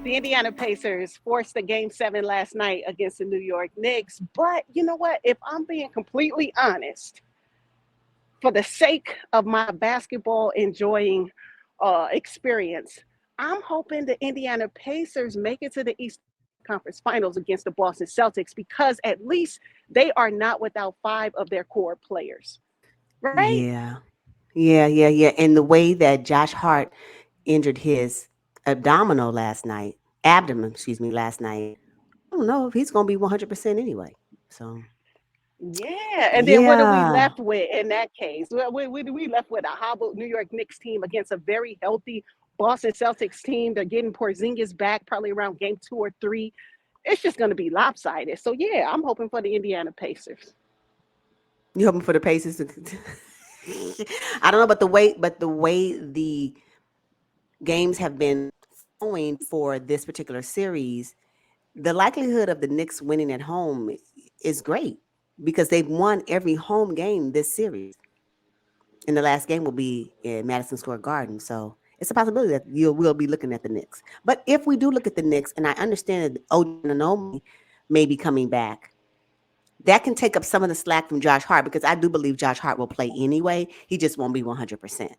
The Indiana Pacers forced a game 7 last night against the New York Knicks. But you know what? If I'm being completely honest, for the sake of my basketball enjoying experience, I'm hoping the Indiana Pacers make it to the Eastern Conference Finals against the Boston Celtics because at least they are not without five of their core players, right? Yeah. Yeah. And the way that Josh Hart injured his abdomen, excuse me, last night, I don't know if he's going to be 100% anyway. So, Yeah, and then what are we yeah. left with in that case? Well, we left with a hobbled New York Knicks team against a very healthy Boston Celtics team. They're getting Porzingis back probably around game 2 or 3. It's just going to be lopsided. So yeah, I'm hoping for the Indiana Pacers. You hoping for the Pacers to I don't know, but the way the games have been flowing for this particular series, the likelihood of the Knicks winning at home is great because they've won every home game this series. And the last game will be in Madison Square Garden. So it's a possibility that you will be looking at the Knicks. But if we do look at the Knicks, and I understand that OG Anunoby may be coming back, that can take up some of the slack from Josh Hart because I do believe Josh Hart will play anyway. He just won't be 100%.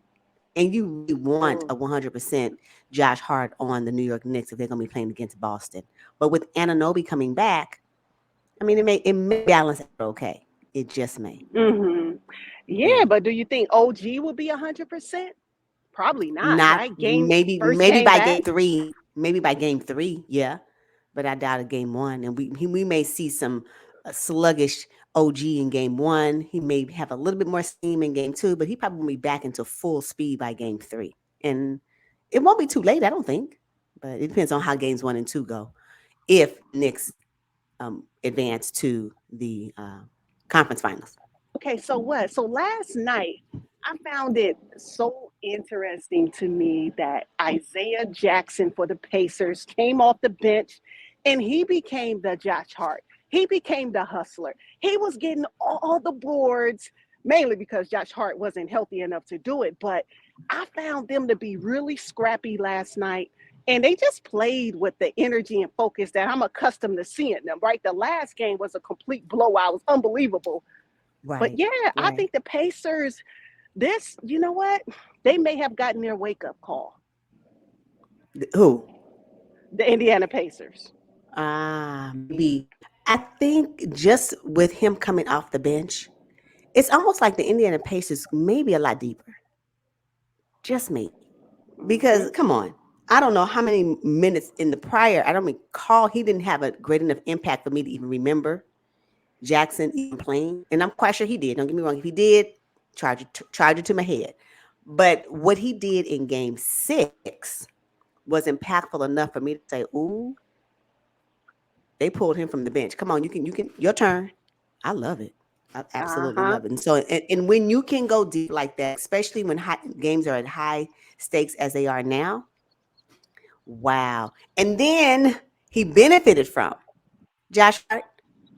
And you really want Mm. a 100% Josh Hart on the New York Knicks if they're going to be playing against Boston. But with Anunoby coming back, I mean, it may balance out okay. It just may. Hmm. Yeah, Yeah. but do you think OG will be 100%? Probably not, Not right? First maybe game by back. game three. Maybe by game three, yeah. But I doubt a game one. And we may see some sluggish OG in game one. He may have a little bit more steam in game two, but he probably will be back into full speed by game three. And it won't be too late, I don't think. But it depends on how games one and two go. If Knicks advance to the conference finals. Okay, so what? So last night, I found it so interesting to me that Isaiah Jackson for the Pacers came off the bench and he became the Josh Hart. He became the hustler. He was getting all the boards, mainly because Josh Hart wasn't healthy enough to do it. But I found them to be really scrappy last night. And they just played with the energy and focus that I'm accustomed to seeing them, right? The last game was a complete blowout. It was unbelievable, but Right, yeah, I right. think the Pacers, you know what? They may have gotten their wake up call, Who? the Indiana Pacers. Maybe. I think just with him coming off the bench, it's almost like the Indiana Pacers may be a lot deeper. Just maybe. Hmm. Because come on. I don't know how many minutes in the prior. I don't recall he didn't have a great enough impact for me to even remember Jackson even playing. And I'm quite sure he did. Don't get me wrong. If he did, charge it to my head. But what he did in game six was impactful enough for me to say, ooh, they pulled him from the bench. Come on, you can, your turn. I love it. I Uh absolutely huh. love it. And so, and when you can go deep like that, especially when games are at high stakes as they are now, wow. And then he benefited from Josh Hart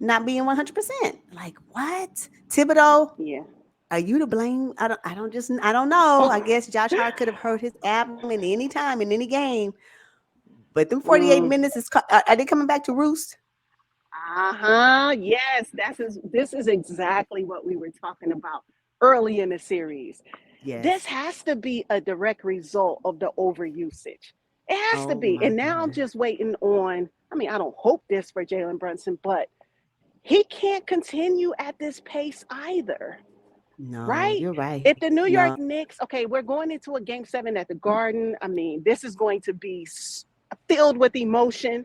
not being 100%. Like, what? Thibodeau, Yeah. are you to blame? I don't know. I guess Josh Hart could have hurt his abdomen any time in any game. But them 48 Mm. minutes are they coming back to roost? Uh huh. Yes, this is exactly what we were talking about early in the series. This Yes. has to be a direct result of the overusage. It has to Oh be. my And now I'm goodness. just waiting on. I mean, I don't hope this for Jalen Brunson, but he can't continue at this pace either, No, right? you're right. If the New York No. Knicks, okay, we're going into a game 7 at the Garden. I mean, this is going to be filled with emotion.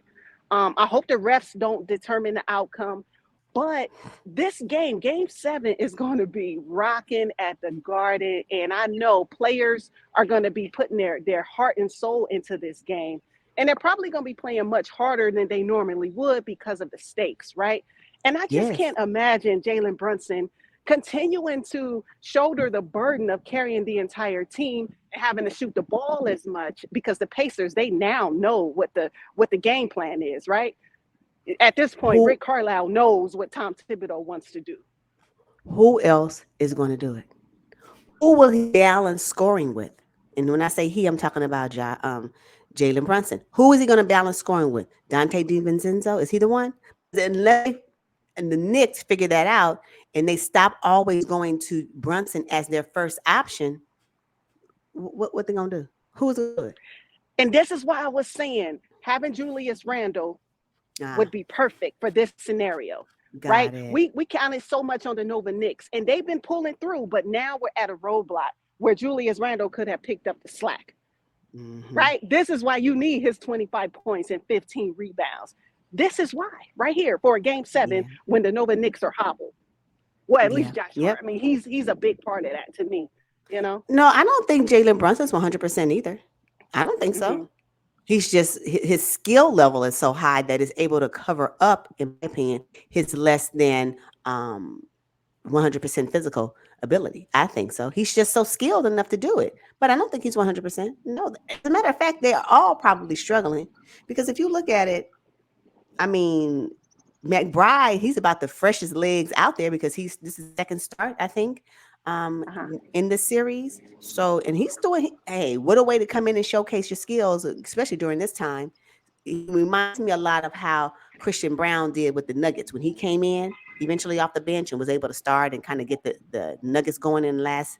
I hope the refs don't determine the outcome. But this game 7, is going to be rocking at the Garden. And I know players are going to be putting their heart and soul into this game. And they're probably going to be playing much harder than they normally would because of the stakes, right? And I just Yes. can't imagine Jalen Brunson continuing to shoulder the burden of carrying the entire team and having to shoot the ball as much because the Pacers, they now know what the game plan is, right? At this point, Who Rick Carlisle knows what Tom Thibodeau wants to do. who else is going to do it? Who will he balance scoring with? And when I say he, I'm talking about Jalen Brunson. Who is he going to balance scoring with? Dante DiVincenzo? Is he the one? Unless and the Knicks figure that out and they stop always going to Brunson as their first option, what they going to do? Who's going to do it? And this is why I was saying having Julius Randle Ah, would be perfect for this scenario, right? got it. We counted so much on the Nova Knicks, and they've been pulling through, but now we're at a roadblock where Julius Randle could have picked up the slack, Hmm. right? This is why you need his 25 points and 15 rebounds. This is why, right here, for a game seven Yeah. when the Nova Knicks are hobbled. Well, at least Yeah. Josh Hart. Yep. I mean, he's a big part of that to me, you know? No, I don't think Jalen Brunson's 100% either. I don't think so. Mm-hmm. He's just his skill level is so high that it's able to cover up, in my opinion, his less than 100% physical ability. I think so. He's just so skilled enough to do it. But I don't think he's 100%. No, as a matter of fact, they are all probably struggling because if you look at it, I mean, McBride, he's about the freshest legs out there because this is second start, I think, Uh-huh. in this series. So, and he's doing. Hey, what a way to come in and showcase your skills, especially during this time. It reminds me a lot of how Christian Brown did with the Nuggets when he came in eventually off the bench and was able to start and kind of get the Nuggets going in the last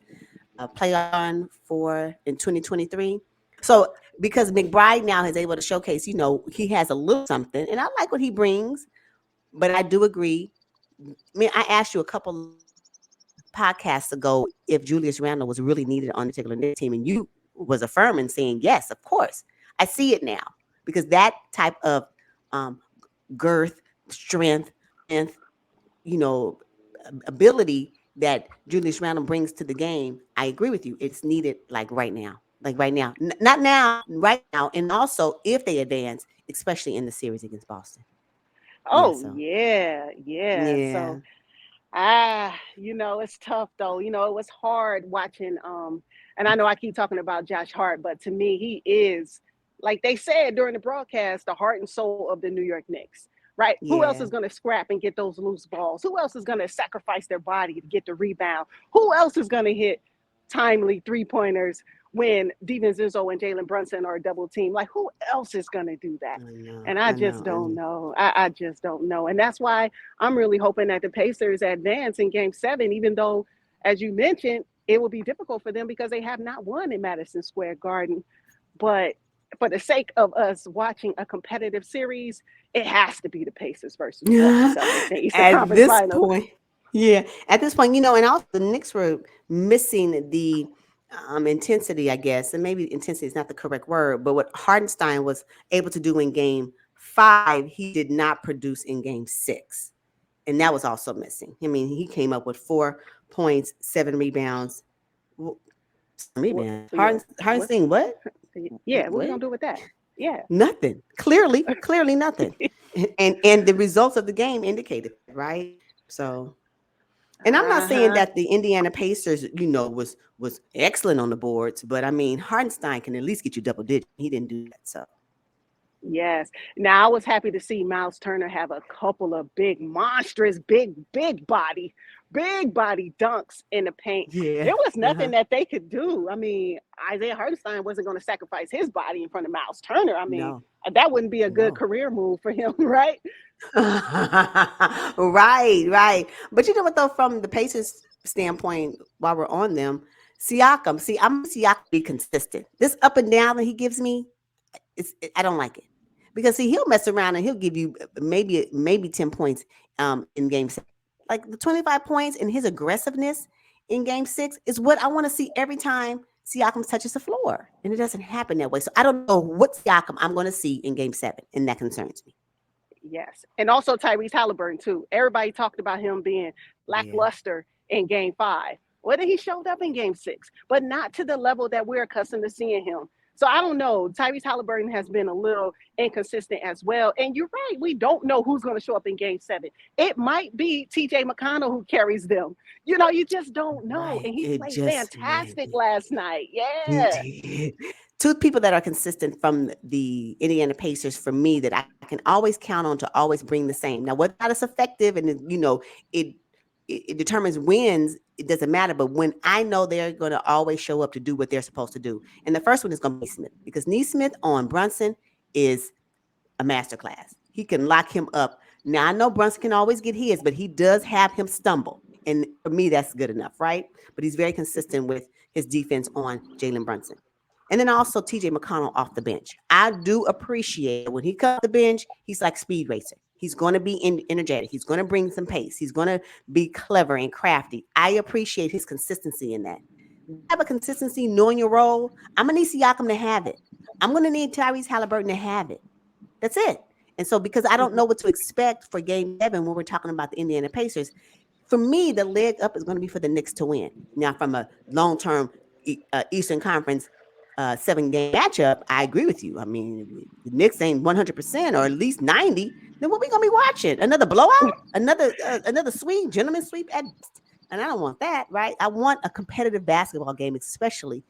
playoff run for in 2023. So because McBride now is able to showcase, he has a little something, and I like what he brings. But I do agree. I mean, I asked you a couple of podcasts ago if Julius Randle was really needed on the particular Knicks team, and you was affirming saying yes, of course. I see it now because that type of um, girth, strength, and you know ability that Julius Randle brings to the game, I agree with you. It's needed like right now. Like right now. Not now, right now. And also if they advance, especially in the series against Boston. Yeah, Oh, so yeah, yeah. yeah. So it's tough though. It was hard watching and I know I keep talking about Josh Hart, but to me he is, like they said during the broadcast, the heart and soul of the New York Knicks. Right? Who else Yeah. is going to scrap and get those loose balls? Who else is going to sacrifice their body to get the rebound? Who else is going to hit timely three-pointers when DiVincenzo and Jalen Brunson are a double team? Like, who else is going to do that? I know. And I I just know. I don't know. know. I just don't know. And that's why I'm really hoping that the Pacers advance in game seven, even though, as you mentioned, it will be difficult for them because they have not won in Madison Square Garden. But for the sake of us watching a competitive series, it has to be the Pacers versus the Boston Celtics in Eastern At Conference this Finals. point, yeah. At this point, and also the Knicks were missing the intensity, I guess, and maybe intensity is not the correct word, but what Hardenstein was able to do in game 5, he did not produce in game 6. And that was also missing. I mean, he came up with 4 points, 7 rebounds. Well, 7 rebounds. Yeah. What? Hardenstein, what? Yeah. What we What? gonna do with that? Yeah. Nothing. Clearly nothing. And the results of the game indicated that, right? So, and I'm not Uh saying huh. that the Indiana Pacers, was excellent on the boards, but I mean, Hardenstein can at least get you double digit. He didn't do that, so Yes. Now I was happy to see Miles Turner have a couple of big, monstrous, big body dunks in the paint. yeah. There was Uh-huh. nothing that they could do. I mean, Isaiah Hartenstein wasn't going to sacrifice his body in front of Miles Turner. I mean, No, that wouldn't be a good no. career move for him, right? Right, right. But you know what though, from the Pacers standpoint, while we're on them, Siakam. See, I'm Siakam to be consistent. This up and down that he gives me, I don't like it because see he'll mess around and he'll give you maybe 10 points in game 6. Like the 25 points and his aggressiveness in game 6 is what I want to see every time Siakam touches the floor, and it doesn't happen that way. So I don't know what Siakam I'm going to see in game 7, and that concerns me. Yes. And also Tyrese Halliburton, too. Everybody talked about him being Yeah. lackluster in game five. Whether he showed up in game six, but not to the level that we're accustomed to seeing him. So I don't know. Tyrese Halliburton has been a little inconsistent as well. And you're right. We don't know who's going to show up in game seven. It might be TJ McConnell who carries them. You just don't know. Right. And he It played just might fantastic be. last night. He Yeah. did. Two people that are consistent from the Indiana Pacers for me that I can always count on to always bring the same. Now, whether or not it's effective and it it determines wins, it doesn't matter. But when I know they're going to always show up to do what they're supposed to do, and the first one is going to be Smith, because Neesmith on Brunson is a masterclass. He can lock him up. Now I know Brunson can always get his, but he does have him stumble, and for me that's good enough, right? But he's very consistent with his defense on Jalen Brunson. And then also TJ McConnell off the bench. I do appreciate when he comes off the bench, he's like speed racer. He's going to be energetic. He's going to bring some pace. He's going to be clever and crafty. I appreciate his consistency in that. Have a consistency, knowing your role. I'm going to need Siakam to have it. I'm going to need Tyrese Halliburton to have it. That's it. And so because I don't know what to expect for game 7 when we're talking about the Indiana Pacers, for me, the leg up is going to be for the Knicks to win. Now, from a long-term Eastern Conference 7-game matchup, I agree with you. I mean, the Knicks ain't 100% or at least 90. Then what we gonna be watching? Another blowout? Another sweep, gentleman sweep at best. And I don't want that, right? I want a competitive basketball game, especially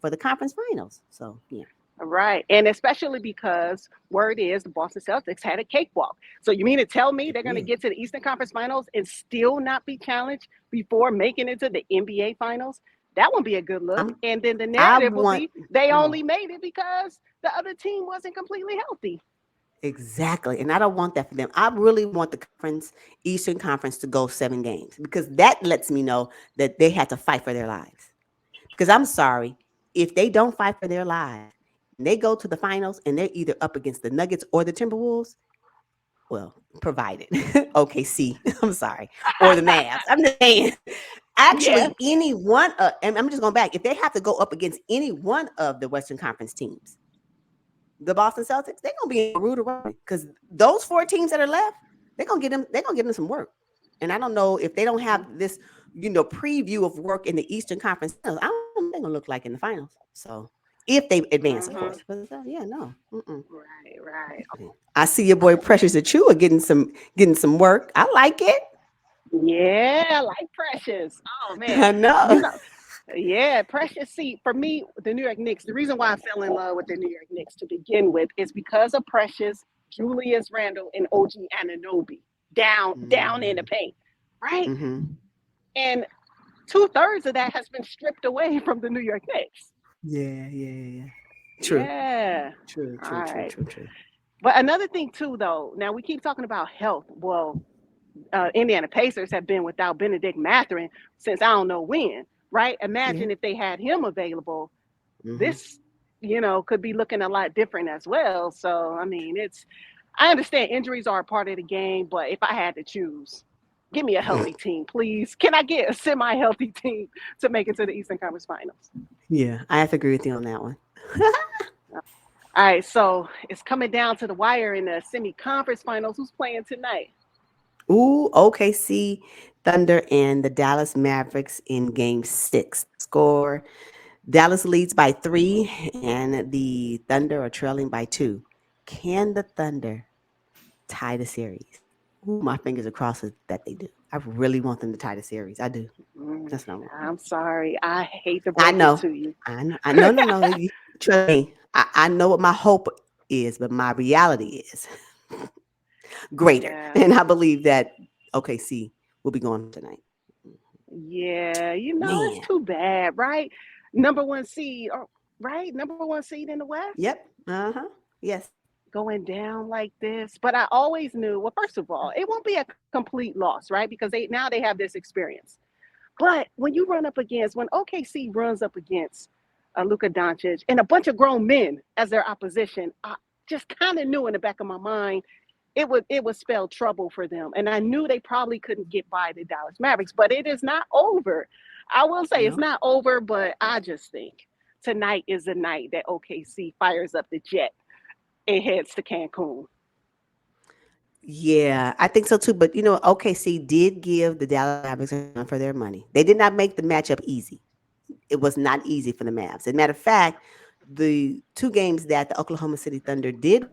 for the conference finals. So yeah. Right. And especially because word is the Boston Celtics had a cakewalk. So you mean to tell me they're going to get to the Eastern Conference Finals and still not be challenged before making it to the NBA Finals? That won't be a good look. And then the narrative will be they only made it because the other team wasn't completely healthy. Exactly. And I don't want that for them. I really want the Eastern Conference to go 7 games, because that lets me know that they had to fight for their lives. Because I'm sorry, if they don't fight for their lives, and they go to the finals and they're either up against the Nuggets or the Timberwolves, well, provided OKC, I'm sorry, or the Mavs. I'm just saying, actually, any one of, and I'm just going back, if they have to go up against any one of the Western Conference teams, the Boston Celtics, they're gonna be in a rude awakening, because those 4 teams that are left, they're gonna get them some work. And I don't know if they don't have this, preview of work in the Eastern Conference Finals, I don't know what they're gonna look like in the finals. So if they advance, of course. But no. Right. I see your boy Precious Achua getting some work. I like it. Yeah, I like Precious. Oh man. I know. Yeah, Precious. See, for me, the New York Knicks, the reason why I fell in love with the New York Knicks to begin with is because of Precious, Julius Randle, and OG Anunoby down in the paint, right? Mm-hmm. And 2/3 of that has been stripped away from the New York Knicks. Yeah. True. Yeah. True. But another thing too, though, now we keep talking about health. Well, Indiana Pacers have been without Benedict Mathurin since I don't know when, right? Imagine if they had him available, this, could be looking a lot different as well. So, I mean, I understand injuries are a part of the game, but if I had to choose, give me a healthy team, please. Can I get a semi-healthy team to make it to the Eastern Conference Finals? Yeah, I have to agree with you on that one. All right, so it's coming down to the wire in the semi-conference finals. Who's playing tonight? Ooh, OKC Thunder and the Dallas Mavericks in game 6. Score: Dallas leads by 3 and the Thunder are trailing by 2. Can the Thunder tie the series? Ooh, my fingers are crossed that they do. I really want them to tie the series. I do. That's not. I'm sorry. I hate to break it to you. I know. No. Trust me. I know what my hope is, but my reality is greater. Yeah. And I believe that OKC will be going tonight. Yeah, it's too bad, right? Number 1 seed, right? Number 1 seed in the West? Yep. Yes. Going down like this. But I always knew, well, first of all, it won't be a complete loss, right? Because they have this experience. But when OKC runs up against Luka Doncic and a bunch of grown men as their opposition, I just kind of knew in the back of my mind it would spell trouble for them. And I knew they probably couldn't get by the Dallas Mavericks, but it is not over. I will say it's not over, but I just think tonight is the night that OKC fires up the jet and heads to Cancun. Yeah, I think so too. But OKC did give the Dallas Mavericks a run for their money. They did not make the matchup easy. It was not easy for the Mavs. As a matter of fact, the 2 games that the Oklahoma City Thunder did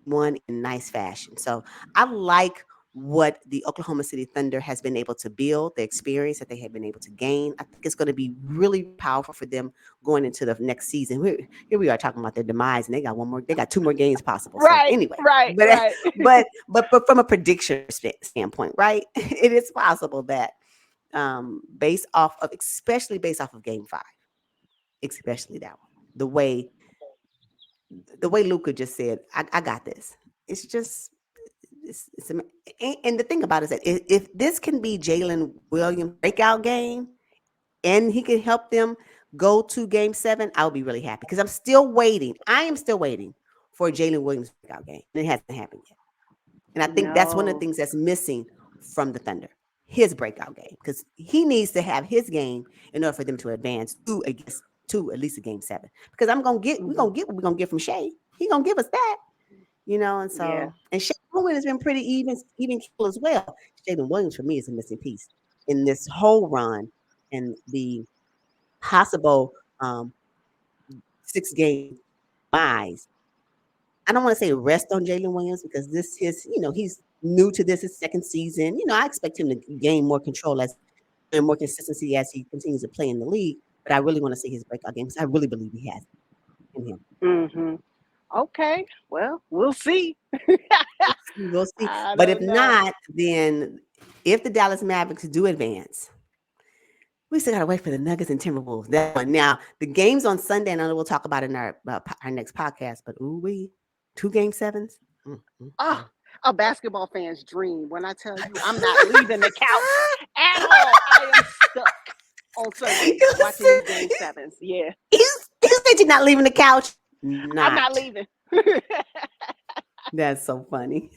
won in nice fashion. So I like what the Oklahoma City Thunder has been able to build, the experience that they have been able to gain. I think it's going to be really powerful for them going into the next season. Here we are talking about their demise, and they got 2 more games possible. Right. So anyway, right. But from a prediction standpoint, right? It is possible that especially based off of Game 5, especially that one. The way Luka just said, I got this. It's just and the thing about it is that if this can be Jalen Williams' breakout game and he can help them go to Game 7, I'll be really happy because I'm still waiting. I am still waiting for Jalen Williams' breakout game, and it hasn't happened yet. And I think that's one of the No. things that's missing from the Thunder, his breakout game, because he needs to have his game in order for them to advance to at least a Game 7. Because we're Mhm. gonna get what we're gonna get from Shea. He gonna give us that. And Yeah. so, and Shane Williams has been pretty even kill as well. Jalen Williams for me is a missing piece in this whole run and the possible 6 game buys. I don't want to say rest on Jalen Williams because he's new to his second season. I expect him to gain more control and more consistency as he continues to play in the league. But I really want to see his breakout games. I really believe he has it in him. Mhm. Okay. Well, we'll see. We'll see. I But if don't know. not, then if the Dallas Mavericks do advance, we still gotta wait for the Nuggets and Timberwolves. That one. Now, the games on Sunday, and I know we'll talk about it in our next podcast. But we 2 Game 7s. Mm, mm, Oh, mm. a basketball fan's dream. When I tell you I'm not leaving the couch at all, I am stuck on Sunday watching these game sevens. Yeah, You said you're not leaving the couch. I'm not Not. leaving. That's so funny.